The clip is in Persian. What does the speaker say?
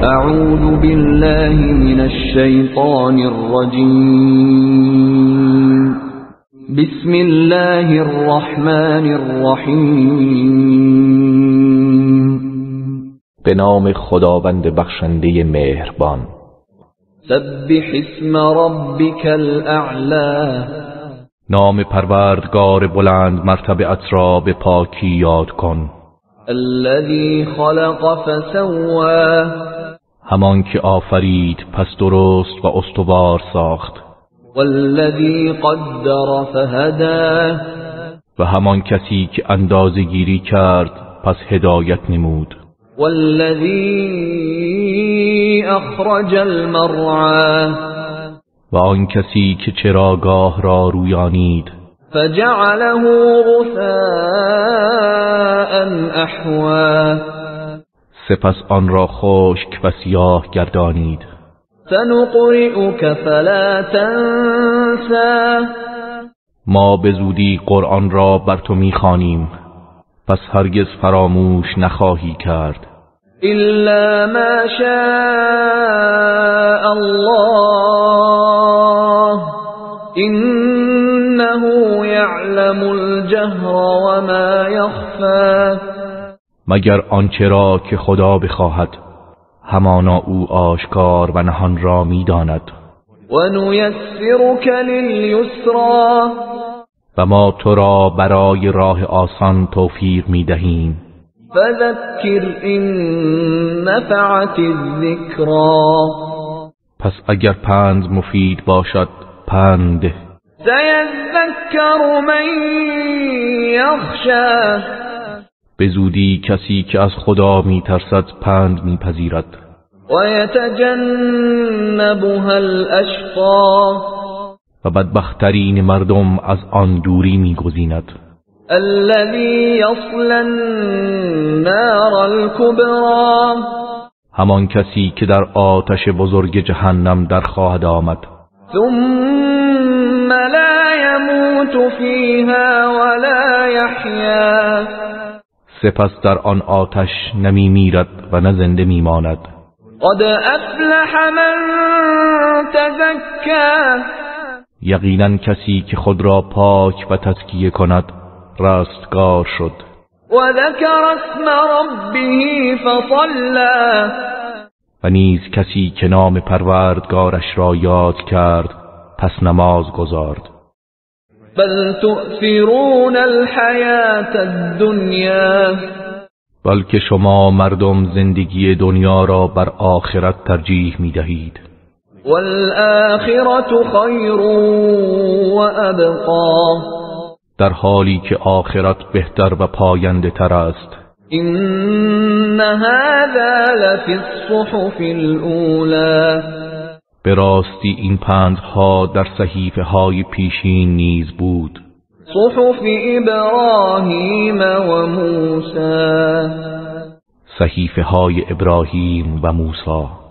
اعوذ بالله من الشیطان الرجیم. بسم الله الرحمن الرحیم. به نام خداوند بخشنده مهربان. سبح اسم ربک الاعلی. نام پروردگار بلند مرتبه‌ات را به پاکی یاد کن. الذی خلق فسوى. همان که آفرید پس درست و استوار ساخت. والذی قدر فهدی. و همان کسی که اندازه گیری کرد پس هدایت نمود. والذی اخرج المرعى. و آن کسی که چراگاه را رویانید. فجعله غثاء احوى. سپس آن را خشک و سیاه گردانید. سنقرئك فلا تنسى. ما به زودی قرآن را بر تو می‌خوانیم پس هرگز فراموش نخواهی کرد. الا ما شاء الله انه یعلم الجهر وما یخفی. مگر آنچه را که خدا بخواهد، همانا او آشکار و نهان را می‌داند. و نیسرک للیسری. و ما تو را برای راه آسان توفیق می‌دهیم. فذکر ان نفعت الذکری. پس اگر پند مفید باشد پند ده. سیذکر من یخشی. به زودی کسی که از خدا می‌ترسد پند می‌پذیرد. و یتجنبها الاشقی. و بدبخترین مردم از آن دوری می‌گزیند. الذی یصلی النار الکبری. همان کسی که در آتش بزرگ جهنم در خواهد آمد. ثم لا يموت فیها ولا یحیی. سپس در آن آتش نمی میرد و نه زنده میماند. قد افلح من تزکی. یقینا کسی که خود را پاک و تزکیه کند رستگار شد. و ذکر اسم ربه فصلی. و نیز کسی که نام پروردگارش را یاد کرد پس نماز گزارد. بل تؤثرون الحیاة الدنیا. بلکه شما مردم زندگی دنیا را بر آخرت ترجیح می دهید. والآخرة خیر و ابقا. در حالی که آخرت بهتر و پاینده تر است. این هذا لفی الصحف الاولی. به راستی این پندها در صحیفه های پیشین نیز بود. صحف ابراهیم و موسی. صحیفه های ابراهیم و موسی.